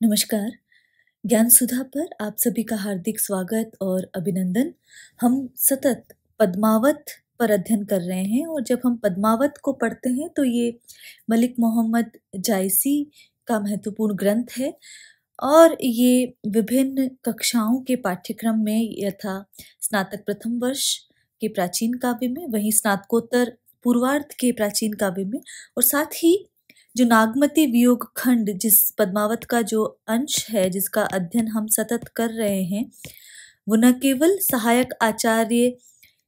नमस्कार। ज्ञान सुधा पर आप सभी का हार्दिक स्वागत और अभिनंदन। हम सतत पद्मावत पर अध्ययन कर रहे हैं और जब हम पद्मावत को पढ़ते हैं तो ये मलिक मोहम्मद जायसी का महत्वपूर्ण ग्रंथ है और ये विभिन्न कक्षाओं के पाठ्यक्रम में यथा स्नातक प्रथम वर्ष के प्राचीन काव्य में, वहीं स्नातकोत्तर पूर्वार्ध के प्राचीन काव्य में और साथ ही जो नागमती वियोग खंड जिस पद्मावत का जो अंश है जिसका अध्ययन हम सतत कर रहे हैं, वो न केवल सहायक आचार्य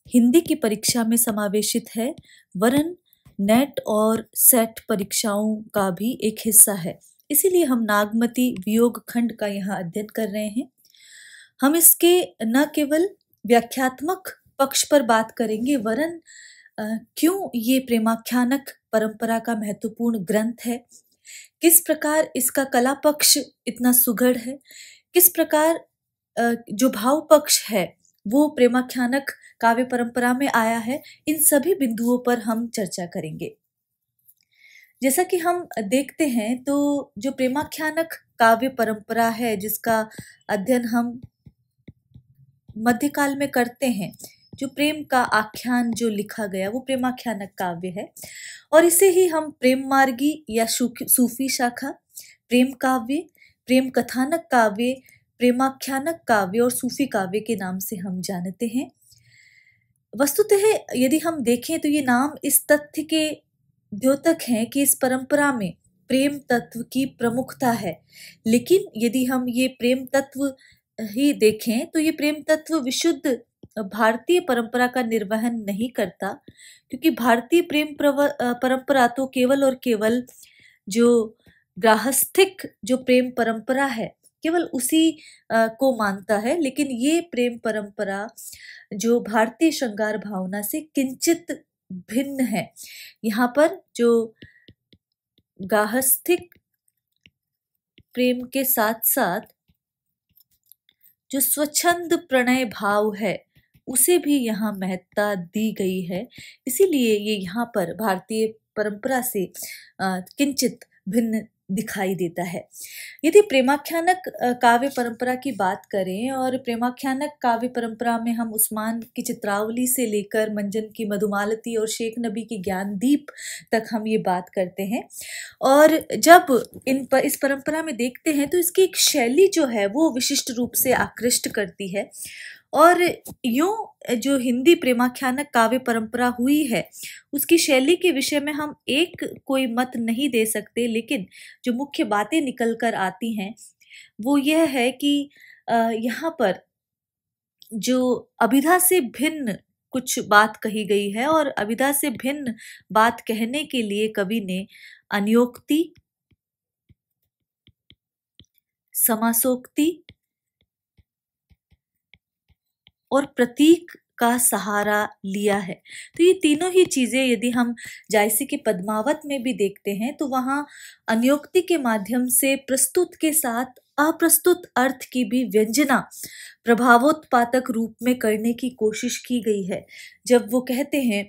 हिंदी की परीक्षा में समावेशित है वरन नेट और सेट परीक्षाओं का भी एक हिस्सा है। इसीलिए हम नागमती वियोग खंड का यहाँ अध्ययन कर रहे हैं। हम इसके न केवल व्याख्यात्मक पक्ष पर बात करेंगे वरन क्यों ये प्रेमाख्यानक परंपरा का महत्वपूर्ण ग्रंथ है, किस प्रकार इसका कला पक्ष इतना सुघड़ है, किस प्रकार जो भाव पक्ष है वो प्रेमाख्यानक काव्य परंपरा में आया है, इन सभी बिंदुओं पर हम चर्चा करेंगे। जैसा कि हम देखते हैं तो जो प्रेमाख्यानक काव्य परंपरा है जिसका अध्ययन हम मध्यकाल में करते हैं, जो प्रेम का आख्यान जो लिखा गया वो प्रेमाख्यानक काव्य है और इसे ही हम प्रेम मार्गी या सूफी शाखा, प्रेम काव्य, प्रेम कथानक काव्य, प्रेमाख्यानक काव्य और सूफी काव्य के नाम से हम जानते हैं। वस्तुतः यदि हम देखें तो ये नाम इस तथ्य के द्योतक हैं कि इस परंपरा में प्रेम तत्व की प्रमुखता है, लेकिन यदि हम ये प्रेम तत्व ही देखें तो ये प्रेम तत्व विशुद्ध भारतीय परंपरा का निर्वहन नहीं करता, क्योंकि भारतीय प्रेम परंपरा तो केवल और केवल जो गार्हस्थ्यिक जो प्रेम परंपरा है केवल उसी को मानता है, लेकिन ये प्रेम परंपरा जो भारतीय श्रृंगार भावना से किंचित भिन्न है। यहाँ पर जो गार्हस्थ्यिक प्रेम के साथ साथ जो स्वच्छंद प्रणय भाव है उसे भी यहाँ महत्ता दी गई है, इसीलिए ये यहाँ पर भारतीय परंपरा से किंचित भिन्न दिखाई देता है। यदि प्रेमाख्यानक काव्य परंपरा की बात करें और प्रेमाख्यानक काव्य परंपरा में हम उस्मान की चित्रावली से लेकर मंजन की मधुमालती और शेख नबी की ज्ञानदीप तक हम ये बात करते हैं और जब इस परंपरा में देखते हैं तो इसकी एक शैली जो है वो विशिष्ट रूप से आकृष्ट करती है और यूं जो हिंदी प्रेमाख्यानक काव्य परंपरा हुई है उसकी शैली के विषय में हम एक कोई मत नहीं दे सकते, लेकिन जो मुख्य बातें निकल कर आती हैं वो यह है कि यहाँ पर जो अभिधा से भिन्न कुछ बात कही गई है और अभिधा से भिन्न बात कहने के लिए कवि ने अन्योक्ति, समासोक्ति और प्रतीक का सहारा लिया है। तो ये तीनों ही चीजें यदि हम जायसी के पद्मावत में भी देखते हैं तो वहाँ अन्योक्ति के माध्यम से प्रस्तुत के साथ अप्रस्तुत अर्थ की भी व्यंजना प्रभावोत्पादक रूप में करने की कोशिश की गई है। जब वो कहते हैं,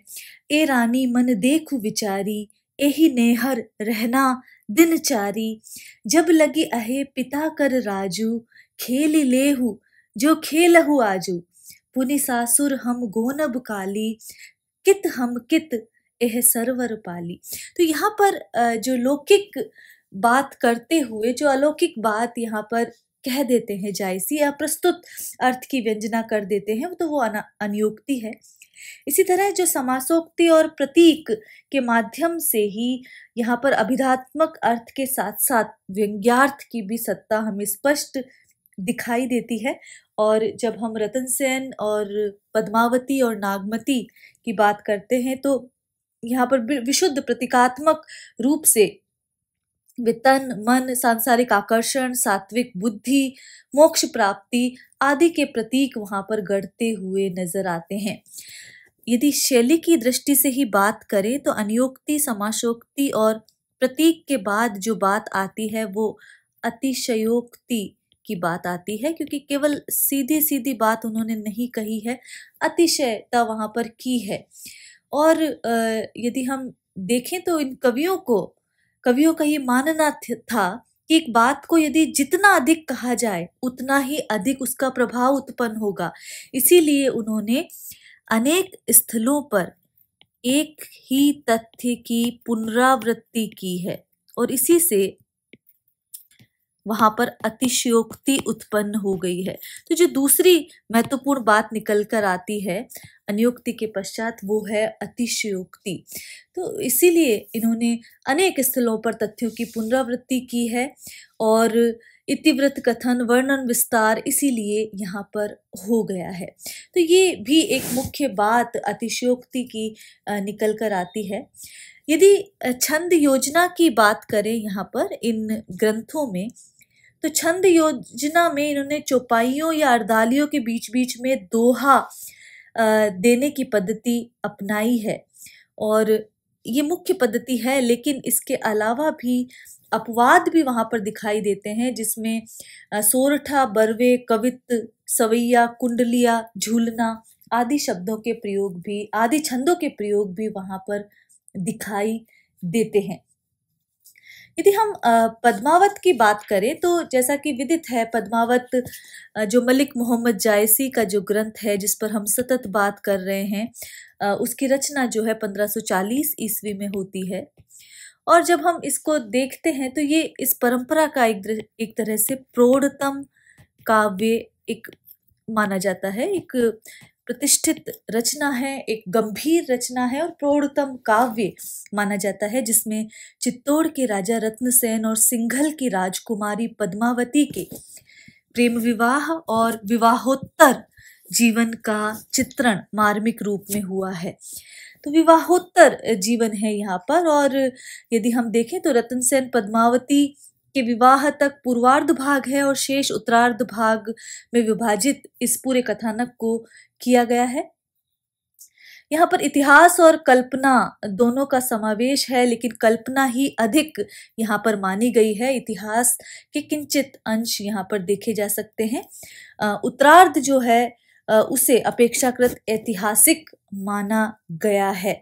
ए रानी मन देखु विचारी, एही नेहर रहना दिनचारी, जब लगी अहे पिता कर राजू, खेली लेहु जो खेलहु आजू, पुनि सासुर हम गोनब काली, कित हम कित एह सरवर पाली। तो यहाँ पर जो लौकिक बात करते हुए जो अलौकिक बात यहाँ पर कह देते हैं जायसी या प्रस्तुत अर्थ की व्यंजना कर देते हैं तो वो अन्योक्ति है। इसी तरह जो समासोक्ति और प्रतीक के माध्यम से ही यहाँ पर अभिधात्मक अर्थ के साथ साथ व्यंग्यार्थ की भी सत्ता हमें स्पष्ट दिखाई देती है। और जब हम रतन सेन और पद्मावती और नागमती की बात करते हैं तो यहाँ पर विशुद्ध प्रतीकात्मक रूप से तन मन, सांसारिक आकर्षण, सात्विक बुद्धि, मोक्ष प्राप्ति आदि के प्रतीक वहां पर गढ़ते हुए नजर आते हैं। यदि शैली की दृष्टि से ही बात करें तो अन्योक्ति, समासोक्ति और प्रतीक के बाद जो बात आती है वो अतिशयोक्ति की बात आती है, क्योंकि केवल सीधी सीधी बात उन्होंने नहीं कही है, अतिशयता वहां पर की है। और यदि हम देखें तो इन कवियों का ये मानना था कि एक बात को यदि जितना अधिक कहा जाए उतना ही अधिक उसका प्रभाव उत्पन्न होगा। इसीलिए उन्होंने अनेक स्थलों पर एक ही तथ्य की पुनरावृत्ति की है और इसी से वहां पर अतिशयोक्ति उत्पन्न हो गई है। तो जो दूसरी महत्वपूर्ण बात निकल कर आती है अन्योक्ति के पश्चात, वो है अतिशयोक्ति। तो इसीलिए इन्होंने अनेक स्थलों पर तथ्यों की पुनरावृत्ति की है और इतिवृत्त कथन, वर्णन, विस्तार इसीलिए यहाँ पर हो गया है। तो ये भी एक मुख्य बात अतिशयोक्ति की निकल कर आती है। यदि छंद योजना की बात करें यहाँ पर इन ग्रंथों में, तो छंद योजना में इन्होंने चौपाइयों या अर्धालियों के बीच बीच में दोहा देने की पद्धति अपनाई है और ये मुख्य पद्धति है। लेकिन इसके अलावा भी अपवाद भी वहां पर दिखाई देते हैं, जिसमें सोरठा, बरवे, कवित्त, सवैया, कुंडलिया, झूलना आदि शब्दों के प्रयोग भी, आदि छंदों के प्रयोग भी वहां पर दिखाई देते हैं। यदि हम पद्मावत की बात करें तो जैसा कि विदित है, पद्मावत जो मलिक मोहम्मद जायसी का जो ग्रंथ है जिस पर हम सतत बात कर रहे हैं, उसकी रचना जो है 1540 ईस्वी में होती है। और जब हम इसको देखते हैं तो ये इस परंपरा का एक तरह से प्रौढ़तम काव्य एक माना जाता है, एक प्रतिष्ठित रचना है, एक गंभीर रचना है और प्रौढ़तम काव्य माना जाता है, जिसमें चित्तौड़ के राजा रत्नसेन और सिंघल की राजकुमारी पद्मावती के प्रेम विवाह और विवाहोत्तर जीवन का चित्रण मार्मिक रूप में हुआ है। तो विवाहोत्तर जीवन है यहाँ पर। और यदि हम देखें तो रत्नसेन पद्मावती के विवाह तक पूर्वार्ध भाग है और शेष उत्तरार्ध भाग में विभाजित इस पूरे कथानक को किया गया है। यहाँ पर इतिहास और कल्पना दोनों का समावेश है, लेकिन कल्पना ही अधिक यहाँ पर मानी गई है। इतिहास के किंचित अंश यहाँ पर देखे जा सकते हैं। उत्तरार्ध जो है उसे अपेक्षाकृत ऐतिहासिक माना गया है।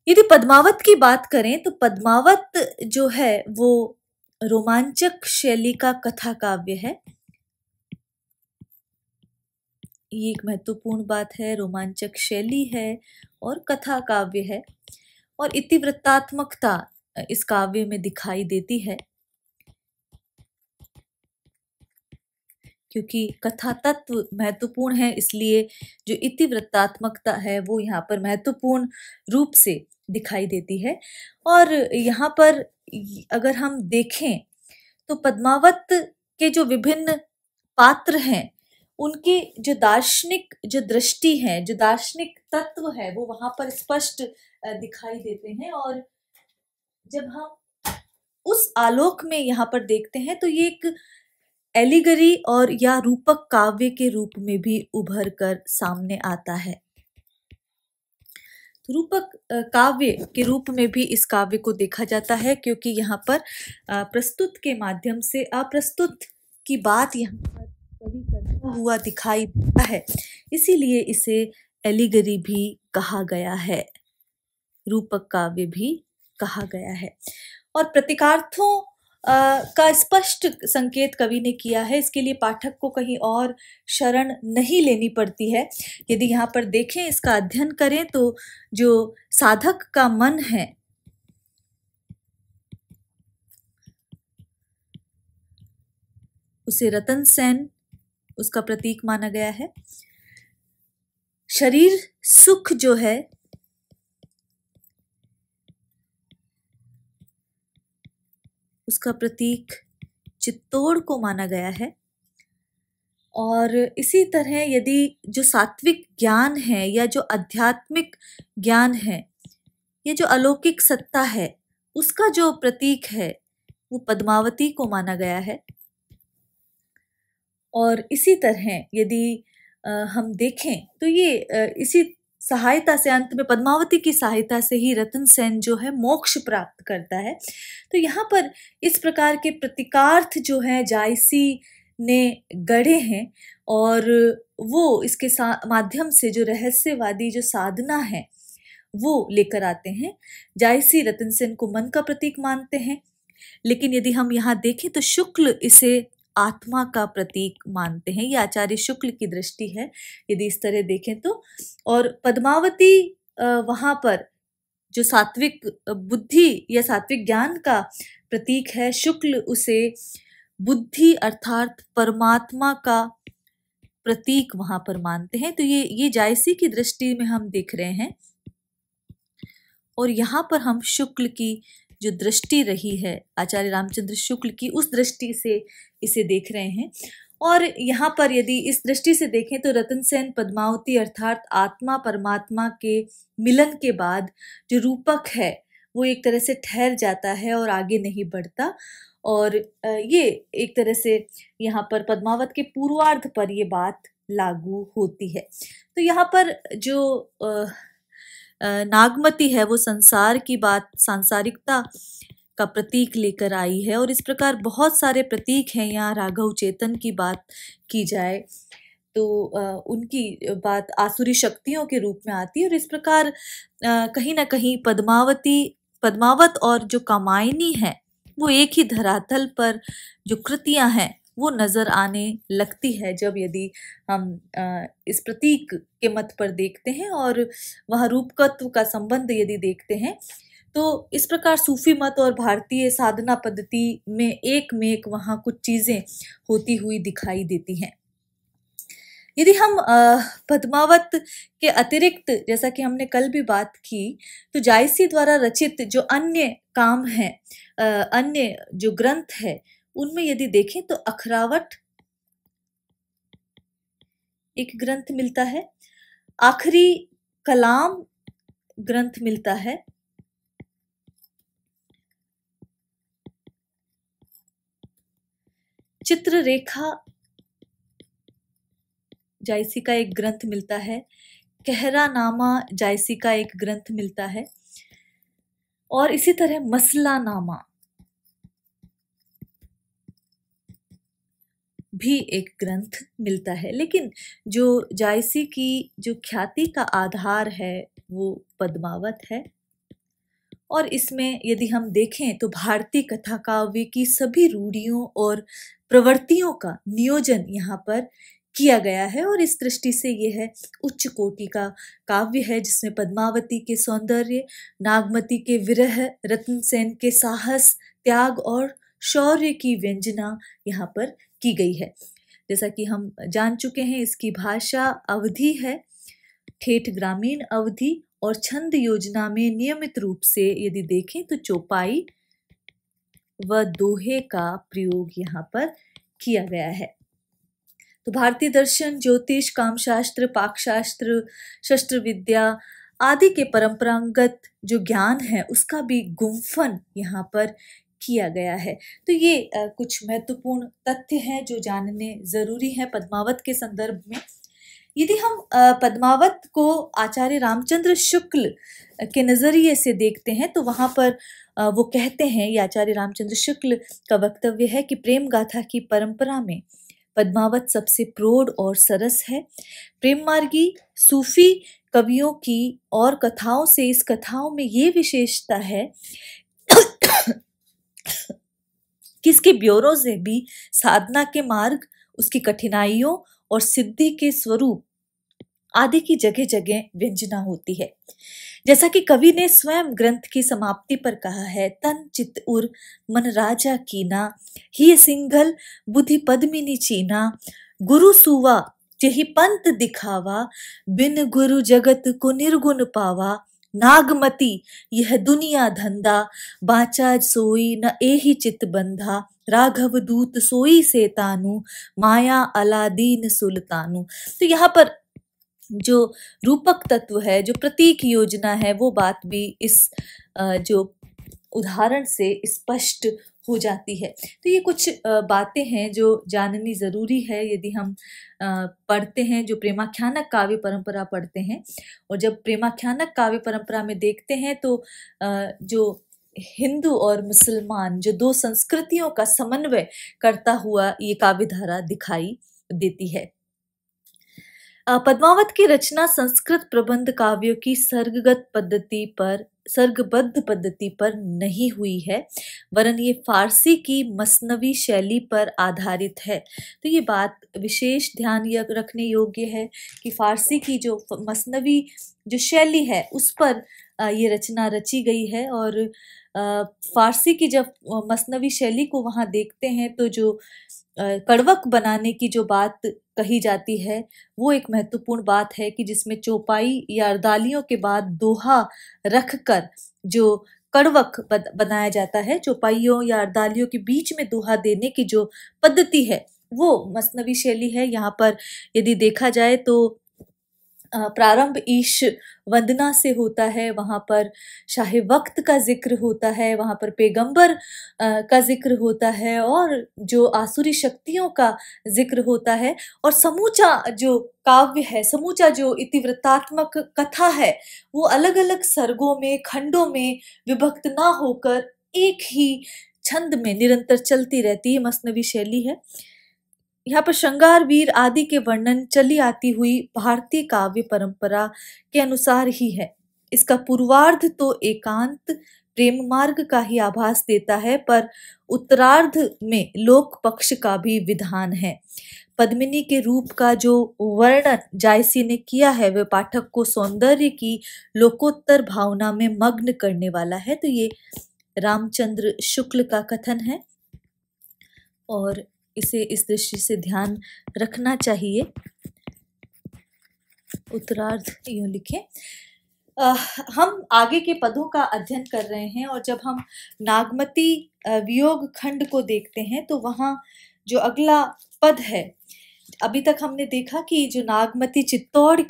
यदि पद्मावत की बात करें तो पद्मावत जो है वो रोमांचक शैली का कथा काव्य है। ये एक महत्वपूर्ण बात है, रोमांचक शैली है और कथा काव्य है और इतिवृत्तात्मकता इस काव्य में दिखाई देती है, क्योंकि कथा तत्व महत्वपूर्ण है, इसलिए जो इतिवृत्तात्मकता है वो यहाँ पर महत्वपूर्ण रूप से दिखाई देती है। और यहाँ पर अगर हम देखें तो पद्मावत के जो विभिन्न पात्र हैं उनकी जो दार्शनिक जो दृष्टि है, जो दार्शनिक तत्व है, वो वहां पर स्पष्ट दिखाई देते हैं। और जब हम उस आलोक में यहाँ पर देखते हैं तो ये एक एलिगरी और या रूपक काव्य के रूप में भी उभर कर सामने आता है। तो रूपक काव्य के रूप में भी इस काव्य को देखा जाता है, क्योंकि यहाँ पर प्रस्तुत के माध्यम से अप्रस्तुत की बात यहाँ पर कवि करता हुआ दिखाई देता है, इसीलिए इसे एलिगरी भी कहा गया है, रूपक काव्य भी कहा गया है। और प्रतीकार्थों का स्पष्ट संकेत कवि ने किया है, इसके लिए पाठक को कहीं और शरण नहीं लेनी पड़ती है। यदि यहाँ पर देखें, इसका अध्ययन करें तो जो साधक का मन है उसे रतन सेन उसका प्रतीक माना गया है। शरीर सुख जो है उसका प्रतीक चित्तौड़ को माना गया है। और इसी तरह यदि जो सात्विक ज्ञान है या जो आध्यात्मिक ज्ञान है या जो अलौकिक सत्ता है उसका जो प्रतीक है वो पद्मावती को माना गया है। और इसी तरह यदि हम देखें तो ये इसी सहायता से, अंत में पद्मावती की सहायता से ही रतन सेन जो है मोक्ष प्राप्त करता है। तो यहाँ पर इस प्रकार के प्रतीकार्थ जो है जायसी ने गढ़े हैं और वो इसके माध्यम से जो रहस्यवादी जो साधना है वो लेकर आते हैं। जायसी रतन सेन को मन का प्रतीक मानते हैं, लेकिन यदि हम यहाँ देखें तो शुक्ल इसे आत्मा का प्रतीक मानते हैं। ये आचार्य शुक्ल की दृष्टि है यदि इस तरह देखें तो। और पद्मावती वहाँ पर जो सात्विक बुद्धि या सात्विक ज्ञान का प्रतीक है, शुक्ल उसे बुद्धि अर्थात परमात्मा का प्रतीक वहां पर मानते हैं। तो ये जायसी की दृष्टि में हम देख रहे हैं। और यहाँ पर हम शुक्ल की जो दृष्टि रही है आचार्य रामचंद्र शुक्ल की, उस दृष्टि से इसे देख रहे हैं। और यहाँ पर यदि इस दृष्टि से देखें तो रतन सेन पद्मावती अर्थात आत्मा परमात्मा के मिलन के बाद जो रूपक है वो एक तरह से ठहर जाता है और आगे नहीं बढ़ता। और ये एक तरह से यहाँ पर पद्मावत के पूर्वार्ध पर ये बात लागू होती है। तो यहाँ पर जो नागमती है वो संसार की बात, सांसारिकता का प्रतीक लेकर आई है। और इस प्रकार बहुत सारे प्रतीक हैं। यहाँ राघव चेतन की बात की जाए तो उनकी बात आसुरी शक्तियों के रूप में आती है। और इस प्रकार कहीं ना कहीं पद्मावत और जो कामायनी है वो एक ही धरातल पर जो कृतियां हैं वो नजर आने लगती है जब यदि हम इस प्रतीक के मत पर देखते हैं और वह रूपकत्व का संबंध यदि देखते हैं। तो इस प्रकार सूफी मत और भारतीय साधना पद्धति में एक में एक वहाँ कुछ चीजें होती हुई दिखाई देती हैं। यदि हम पद्मावत के अतिरिक्त, जैसा कि हमने कल भी बात की, तो जायसी द्वारा रचित जो अन्य काम है, अन्य जो ग्रंथ है, उनमें यदि देखें तो अखरावट एक ग्रंथ मिलता है, आखिरी कलाम ग्रंथ मिलता है, चित्ररेखा जायसी का एक ग्रंथ मिलता है, कहरा नामा जायसी का एक ग्रंथ मिलता है, और इसी तरह मसला नामा भी एक ग्रंथ मिलता है। लेकिन जो जायसी की जो ख्याति का आधार है वो पद्मावत है। और इसमें यदि हम देखें तो भारतीय कथा काव्य की सभी रूढ़ियों और प्रवृत्तियों का नियोजन यहाँ पर किया गया है। और इस दृष्टि से यह है उच्च कोटि का काव्य है जिसमें पद्मावती के सौंदर्य, नागमती के विरह, रतन सेन के साहस, त्याग और शौर्य की व्यंजना यहाँ पर की गई है। जैसा कि हम जान चुके हैं इसकी भाषा अवधी है, ठेठ ग्रामीण अवधी, और छंद योजना में नियमित रूप से यदि देखें तो चौपाई व दोहे का प्रयोग यहाँ पर किया गया है। तो भारतीय दर्शन, ज्योतिष, कामशास्त्र, पाकशास्त्र, शस्त्र विद्या आदि के परंपरागत जो ज्ञान है उसका भी गुम्फन यहाँ पर किया गया है। तो ये कुछ महत्वपूर्ण तथ्य हैं जो जानने जरूरी है पद्मावत के संदर्भ में। यदि हम पद्मावत को आचार्य रामचंद्र शुक्ल के नजरिए से देखते हैं तो वहां पर वो कहते हैं, ये आचार्य रामचंद्र शुक्ल का वक्तव्य है कि प्रेम गाथा की परंपरा में पद्मावत सबसे प्रौढ़ और सरस है। प्रेम मार्गी सूफी कवियों की और कथाओं से इस कथाओं में ये विशेषता है कि इसके ब्योरों से भी साधना के मार्ग, उसकी कठिनाइयों और सिद्धि के स्वरूप आदि की जगह जगह व्यंजना होती है। जैसा कि कवि ने स्वयं ग्रंथ की समाप्ति पर कहा है, तन चित उर मन राजा कीना, ही सिंघल बुद्धि पद्मिनी चीना, गुरु सुवा जेहि पंत दिखावा, बिन गुरु जगत को निर्गुण पावा, नागमती यह दुनिया धंधा, बाचा सोई न एहि चित बंधा, राघव दूत सोई से तानु, माया अलादीन सुल्तानु। तो यहाँ पर जो रूपक तत्व है, जो प्रतीक योजना है, वो बात भी इस जो उदाहरण से स्पष्ट हो जाती है। तो ये कुछ बातें हैं जो जाननी जरूरी है यदि हम पढ़ते हैं, जो प्रेमाख्यानक काव्य परंपरा पढ़ते हैं। और जब प्रेमाख्यानक काव्य परंपरा में देखते हैं तो जो हिंदू और मुसलमान जो दो संस्कृतियों का समन्वय करता हुआ ये काव्य धारा दिखाई देती है। पद्मावत की रचना संस्कृत प्रबंध काव्यों की सर्गबद्ध पद्धति पर नहीं हुई है, वरन ये फारसी की मसनवी शैली पर आधारित है। तो ये बात विशेष ध्यान रखने योग्य है कि फारसी की जो मसनवी जो शैली है उस पर ये रचना रची गई है। और फारसी की जब मसनवी शैली को वहाँ देखते हैं तो जो कड़वक बनाने की जो बात कही जाती है वो एक महत्वपूर्ण बात है कि जिसमें चौपाई या अर्दालियों के बाद दोहा रखकर जो कड़वक बनाया जाता है, चौपाइयों या अर्दालियों के बीच में दोहा देने की जो पद्धति है वो मसनवी शैली है। यहाँ पर यदि देखा जाए तो प्रारंभ ईश वंदना से होता है, वहाँ पर शाह वक्त का जिक्र होता है, वहाँ पर पैगंबर का जिक्र होता है और जो आसुरी शक्तियों का जिक्र होता है। और समूचा जो काव्य है, समूचा जो इतिवृत्तात्मक कथा है वो अलग अलग सर्गों में, खंडों में विभक्त ना होकर एक ही छंद में निरंतर चलती रहती है, मसनवी शैली है। यहाँ पर श्रृंगार वीर आदि के वर्णन चली आती हुई भारतीय काव्य परंपरा के अनुसार ही है। इसका पूर्वार्ध तो एकांत प्रेम मार्ग का ही आभास देता है, पर उत्तरार्ध में लोक पक्ष का भी विधान है। पद्मिनी के रूप का जो वर्णन जायसी ने किया है वह पाठक को सौंदर्य की लोकोत्तर भावना में मग्न करने वाला है। तो ये रामचंद्र शुक्ल का कथन है और इसे इस दृष्टि से ध्यान रखना चाहिए। उत्तरार्ध यूं लिखें। हम आगे के पदों का अध्ययन कर रहे हैं और जब हम नागमती वियोग खंड को देखते हैं तो वहाँ जो अगला पद है, अभी तक हमने देखा कि जो नागमती चित्तौड़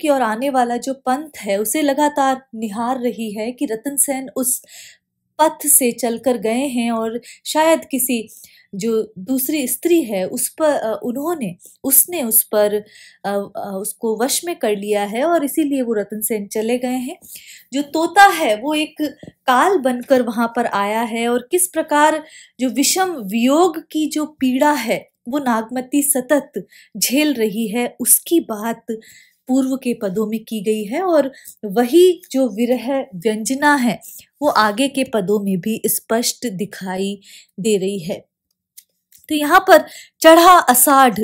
की ओर आने वाला जो पंथ है उसे लगातार निहार रही है कि रतन सेन उस पथ से चलकर गए हैं और शायद किसी जो दूसरी स्त्री है उसने उस पर उसको वश में कर लिया है और इसीलिए वो रतन सेन चले गए हैं। जो तोता है वो एक काल बनकर वहां पर आया है और किस प्रकार जो विषम वियोग की जो पीड़ा है वो नागमती सतत झेल रही है उसकी बात पूर्व के पदों में की गई है और वही जो विरह व्यंजना है वो आगे के पदों में भी स्पष्ट दिखाई दे रही है। तो यहाँ पर चढ़ा अषाढ़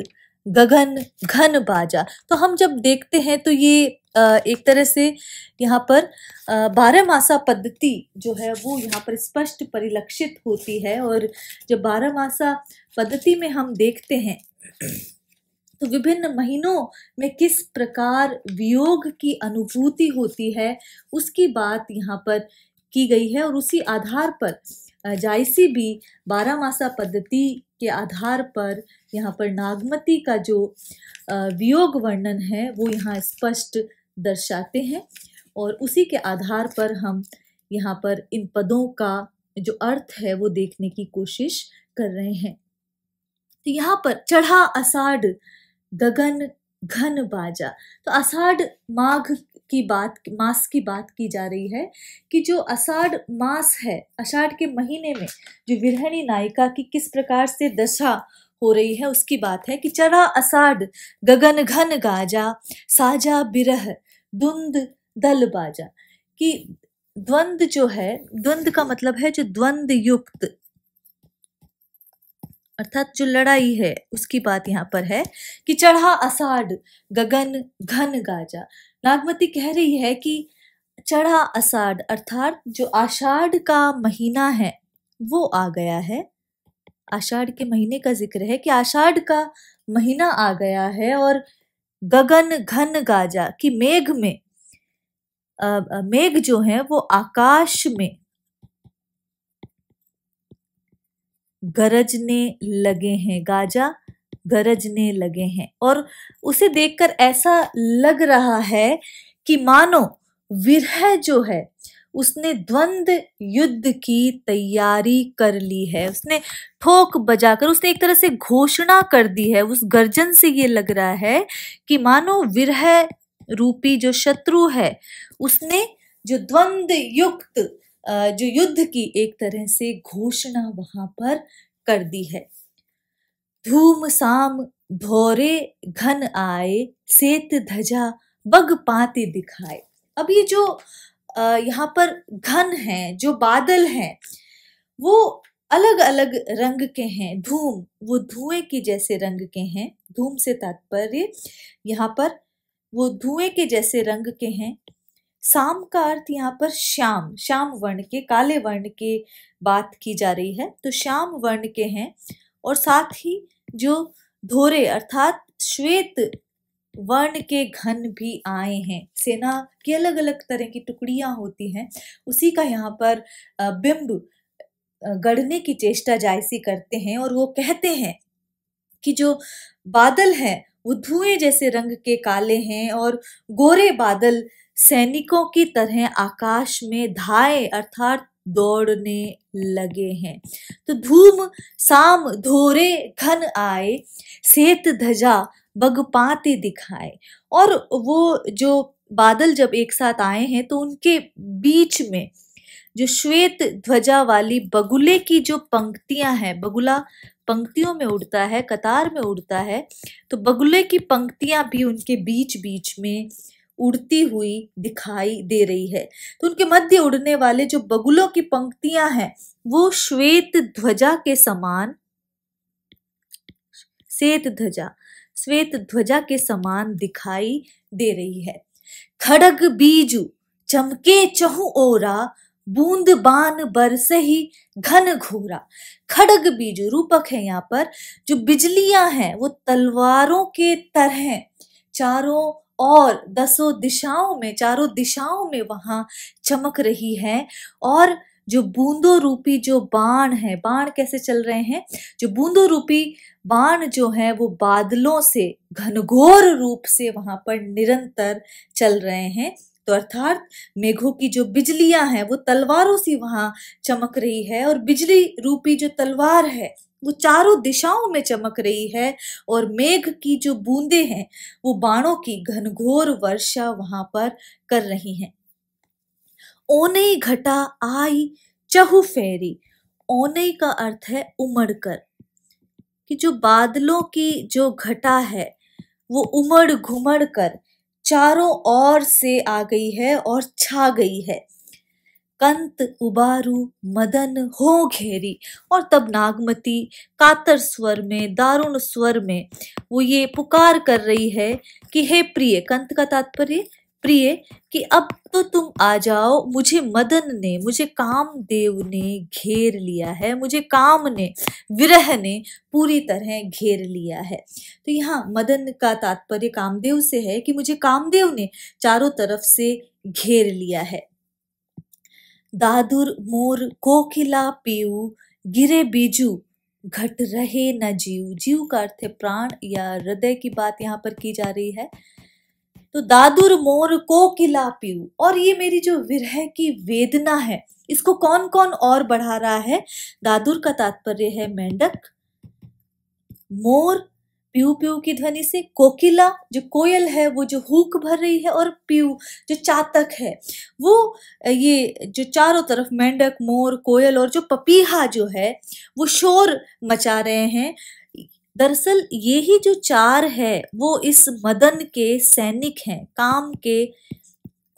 गगन घन बाजा, तो हम जब देखते हैं तो ये एक तरह से यहाँ पर 12 मासा पद्धति जो है वो यहाँ पर स्पष्ट परिलक्षित होती है। और जब 12 मासा पद्धति में हम देखते हैं तो विभिन्न महीनों में किस प्रकार वियोग की अनुभूति होती है उसकी बात यहाँ पर की गई है और उसी आधार पर जायसी भी 12 मासा पद्धति के आधार पर यहाँ पर नागमती का जो वियोग वर्णन है वो यहाँ स्पष्ट दर्शाते हैं और उसी के आधार पर हम यहाँ पर इन पदों का जो अर्थ है वो देखने की कोशिश कर रहे हैं। तो यहाँ पर चढ़ा अषाढ़ गगन घन बाजा, तो आषाढ़ माघ मास की बात की जा रही है कि जो आषाढ़ मास है, आषाढ़ के महीने में जो विरहिणी नायिका की किस प्रकार से दशा हो रही है उसकी बात है कि चढ़ा अषाढ़ गगन घन गाजा साजा बिरह द्वंद दल बाजा। कि द्वंद जो है, द्वंद का मतलब है जो द्वंद युक्त अर्थात जो लड़ाई है उसकी बात यहाँ पर है कि चढ़ा अषाढ़ गगन घन गाजा। नागमती कह रही है कि चढ़ा अषाढ़ अर्थात जो आषाढ़ का महीना है वो आ गया है। आषाढ़ के महीने का जिक्र है कि आषाढ़ का महीना आ गया है और गगन घन गाजा कि मेघ जो है वो आकाश में गरजने लगे हैं, गाजा गरजने लगे हैं। और उसे देखकर ऐसा लग रहा है कि मानो विरह जो है उसने द्वंद युद्ध की तैयारी कर ली है, उसने ठोक बजाकर उसने एक तरह से घोषणा कर दी है। उस गर्जन से ये लग रहा है कि मानो विरह रूपी जो शत्रु है उसने जो द्वंद युक्त जो युद्ध की एक तरह से घोषणा वहां पर कर दी है। धूम साम भोरे घन आए, सेत ध्वजा बग पाती दिखाए। अब ये जो यहाँ पर घन है, जो बादल हैं, वो अलग अलग रंग के हैं। धूम, वो धुएं की जैसे रंग के हैं। धूम से तात्पर्य यहाँ पर वो धुएं के जैसे रंग के हैं। साम का अर्थ यहाँ पर श्याम, श्याम वर्ण के, काले वर्ण के बात की जा रही है, तो श्याम वर्ण के हैं। और साथ ही जो धोरे अर्थात श्वेत वर्ण के घन भी आए हैं। सेना की अलग अलग तरह की टुकड़ियां होती हैं, उसी का यहाँ पर बिंब गढ़ने की चेष्टा जायसी करते हैं। और वो कहते हैं कि जो बादल हैं वो धुएं जैसे रंग के काले हैं और गोरे बादल सैनिकों की तरह आकाश में धाए अर्थात दौड़ने लगे हैं। तो धूम साम धोरे घन आए, सेत ध्वजा बगपाते दिखाए। और वो जो बादल जब एक साथ आए हैं तो उनके बीच में जो श्वेत ध्वजा वाली बगुले की जो पंक्तियां हैं, बगुला पंक्तियों में उड़ता है, कतार में उड़ता है, तो बगुले की पंक्तियां भी उनके बीच बीच में उड़ती हुई दिखाई दे रही है। तो उनके मध्य उड़ने वाले जो बगुलों की पंक्तियां हैं वो श्वेत ध्वजा के समान, श्वेत ध्वजा के समान दिखाई दे रही है। खड़ग बीजू चमके चहु ओरा, बूंद बान बरसे ही घन घोरा। खड़ग बीजू रूपक है यहाँ पर। जो बिजलियां हैं वो तलवारों के तरह चारों और दसों दिशाओं में, चारों दिशाओं में वहां चमक रही है। और जो बूंदों रूपी जो बाण है, बाण कैसे चल रहे हैं, जो बूंदों रूपी बाण जो है वो बादलों से घनघोर रूप से वहां पर निरंतर चल रहे हैं। तो अर्थात मेघों की जो बिजलियां हैं वो तलवारों से वहां चमक रही है। और बिजली रूपी जो तलवार है वो चारों दिशाओं में चमक रही है। और मेघ की जो बूंदे हैं वो बाणों की घनघोर वर्षा वहां पर कर रही हैं। ओनई घटा आई चहु फेरी। ओनई का अर्थ है उमड़कर, कि जो बादलों की जो घटा है वो उमड़ घुमड़ कर चारों ओर से आ गई है और छा गई है। कंत उबारू मदन हो घेरी। और तब नागमती कातर स्वर में, दारुण स्वर में वो ये पुकार कर रही है कि हे प्रिय, कंत का तात्पर्य प्रिय, कि अब तो तुम आ जाओ, मुझे मदन ने, मुझे कामदेव ने घेर लिया है, मुझे काम ने, विरह ने पूरी तरह घेर लिया है। तो यहाँ मदन का तात्पर्य कामदेव से है कि मुझे कामदेव ने चारों तरफ से घेर लिया है। दादुर मोर कोकिला पीऊ, गिरे बीजू घट रहे न जीव। जीव का अर्थ है प्राण या हृदय की बात यहाँ पर की जा रही है। तो दादुर मोर कोकिला पीऊ, और ये मेरी जो विरह की वेदना है इसको कौन कौन और बढ़ा रहा है। दादुर का तात्पर्य है मेंढक, मोर पीऊ पीऊ की ध्वनि से, कोकिला जो कोयल है वो जो हुक भर रही है, और पीऊ जो चातक है वो ये जो चारों तरफ मेंढक, मोर, कोयल और जो पपीहा जो है वो शोर मचा रहे हैं। दरअसल ये ही जो चार है वो इस मदन के सैनिक हैं, काम के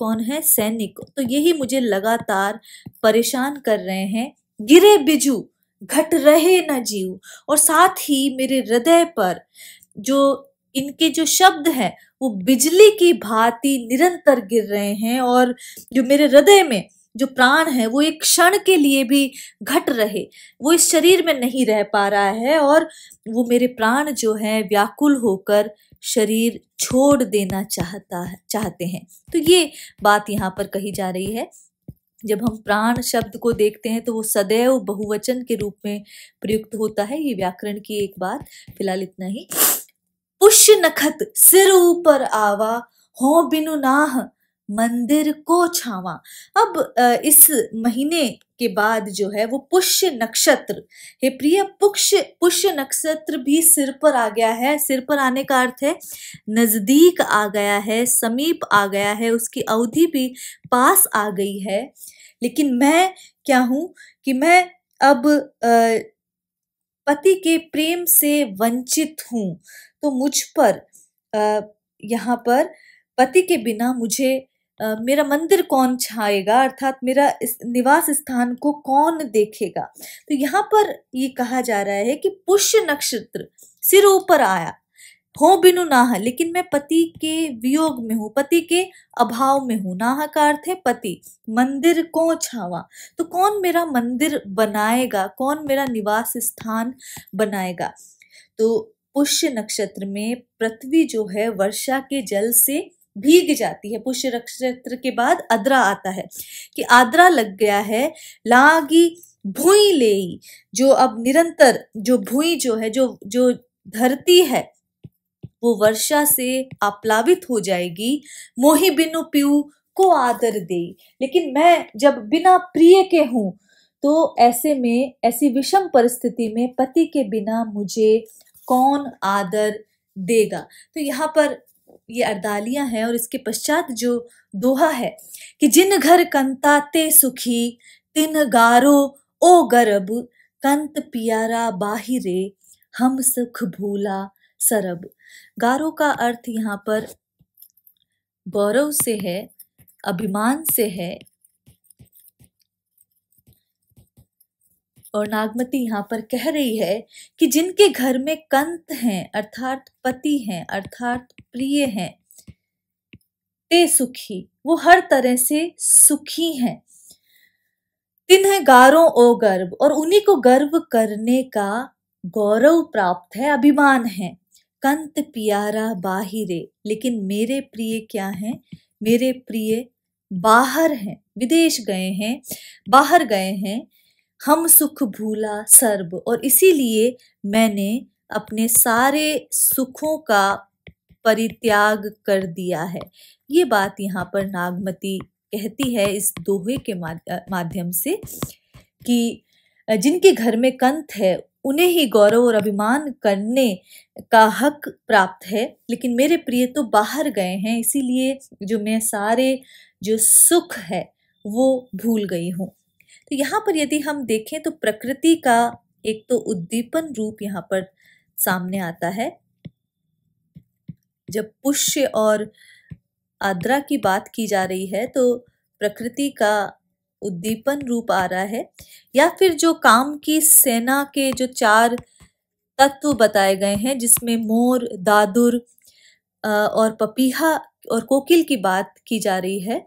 कौन है, सैनिक। तो यही मुझे लगातार परेशान कर रहे हैं। गिरे बिजू घट रहे न जीव, और साथ ही मेरे हृदय पर जो इनके जो शब्द हैं वो बिजली की भांति निरंतर गिर रहे हैं। और जो मेरे हृदय में जो प्राण है वो एक क्षण के लिए भी घट रहे, वो इस शरीर में नहीं रह पा रहा है, और वो मेरे प्राण जो है व्याकुल होकर शरीर छोड़ देना चाहते हैं। तो ये बात यहाँ पर कही जा रही है। जब हम प्राण शब्द को देखते हैं तो वो सदैव बहुवचन के रूप में प्रयुक्त होता है। ये व्याकरण की एक बात। फिलहाल इतना ही। पुष्य नखत सिर ऊपर आवा, हो बिनु नाह मंदिर को छावा। अब इस महीने के बाद जो है वो पुष्य नक्षत्र, हे प्रिय, पुष्य नक्षत्र भी सिर पर आ गया है। सिर पर आने का अर्थ है नजदीक आ गया है, समीप आ गया है, उसकी अवधि भी पास आ गई है। लेकिन मैं क्या हूं कि मैं अब पति के प्रेम से वंचित हूँ, तो मुझ पर यहाँ पर पति के बिना मुझे मेरा मंदिर कौन छाएगा, अर्थात मेरा इस निवास स्थान को कौन देखेगा। तो यहाँ पर ये कहा जा रहा है कि पुष्य नक्षत्र सिर ऊपर आया हो बिनु नाह, लेकिन मैं पति के वियोग में हूँ, पति के अभाव में हूँ। नाह का अर्थ है पति। मंदिर को छावा, तो कौन मेरा मंदिर बनाएगा, कौन मेरा निवास स्थान बनाएगा। तो पुष्य नक्षत्र में पृथ्वी जो है वर्षा के जल से भीग जाती है। पुष्य नक्षत्र के बाद आद्रा आता है कि आद्रा लग गया है, लागी भुई लेई, जो अब निरंतर जो भुई जो है, जो धरती है वो वर्षा से आप्लावित हो जाएगी। मोहि बिनु पियू को आदर दे, लेकिन मैं जब बिना प्रिय के हूं, तो ऐसे में, ऐसी विषम परिस्थिति में पति के बिना मुझे कौन आदर देगा। तो यहाँ पर ये अर्दालियां हैं और इसके पश्चात जो दोहा है कि जिन घर कंता ते सुखी, तिन गारो ओ गर्भ, कंत पियारा बाहिरे, हम सुख भूला सरब। गारो का अर्थ यहाँ पर गौरव से है, अभिमान से है, और नागमती यहाँ पर कह रही है कि जिनके घर में कंत हैं, अर्थात पति हैं, अर्थात प्रिय हैं, ते सुखी, वो हर तरह से सुखी हैं। तिन्ह गारो ओ गर्व, और उन्हीं को गर्व करने का गौरव प्राप्त है, अभिमान है। कंत पियारा बाहिरे, लेकिन मेरे प्रिय क्या हैं, मेरे प्रिय बाहर हैं, विदेश गए हैं, बाहर गए हैं। हम सुख भूला सर्ब, और इसीलिए मैंने अपने सारे सुखों का परित्याग कर दिया है। ये बात यहाँ पर नागमती कहती है इस दोहे के माध्यम से कि जिनके घर में कंत है उन्हें ही गौरव और अभिमान करने का हक प्राप्त है, लेकिन मेरे प्रिय तो बाहर गए हैं, इसीलिए जो मैं सारे जो सुख है वो भूल गई हूँ। तो यहाँ पर यदि हम देखें तो प्रकृति का एक तो उद्दीपन रूप यहाँ पर सामने आता है। जब पुष्य और आद्रा की बात की जा रही है तो प्रकृति का उद्दीपन रूप आ रहा है, या फिर जो काम की सेना के जो 4 तत्व बताए गए हैं, जिसमें मोर, दादुर और पपीहा और कोकिल की बात की जा रही है,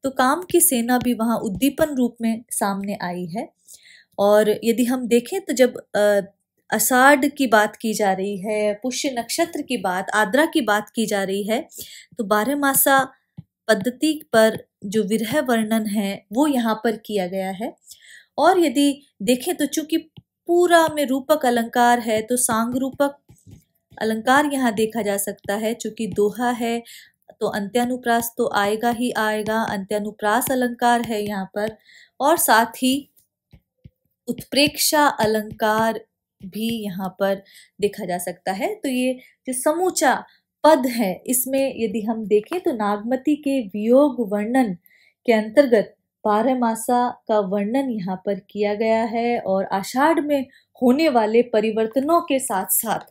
तो काम की सेना भी वहाँ उद्दीपन रूप में सामने आई है। और यदि हम देखें तो जब आषाढ़ की बात की जा रही है, पुष्य नक्षत्र की बात, आद्रा की बात की जा रही है, तो 12 मासा पद्धति पर जो विरह वर्णन है वो यहाँ पर किया गया है। और यदि देखें तो चूंकि पूरा में रूपक अलंकार है, तो सांग रूपक अलंकार यहाँ देखा जा सकता है। चूंकि दोहा है तो अंत्यानुप्रास तो आएगा ही आएगा, अंत्यानुप्रास अलंकार है यहाँ पर, और साथ ही उत्प्रेक्षा अलंकार भी यहाँ पर देखा जा सकता है। तो ये जो समूचा पद है, इसमें यदि हम देखें तो नागमती के वियोग वर्णन के अंतर्गत 12 मासा का वर्णन यहाँ पर किया गया है, और आषाढ़ में होने वाले परिवर्तनों के साथ साथ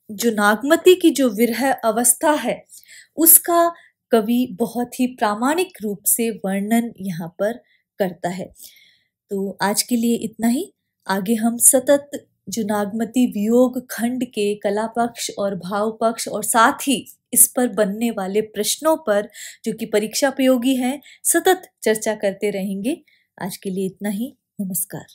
जो नागमती की जो विरह अवस्था है उसका कवि बहुत ही प्रामाणिक रूप से वर्णन यहाँ पर करता है। तो आज के लिए इतना ही। आगे हम सतत जो नागमती वियोग खंड के कला पक्ष और भाव पक्ष और साथ ही इस पर बनने वाले प्रश्नों पर, जो कि परीक्षा उपयोगी हैं, सतत चर्चा करते रहेंगे। आज के लिए इतना ही। नमस्कार।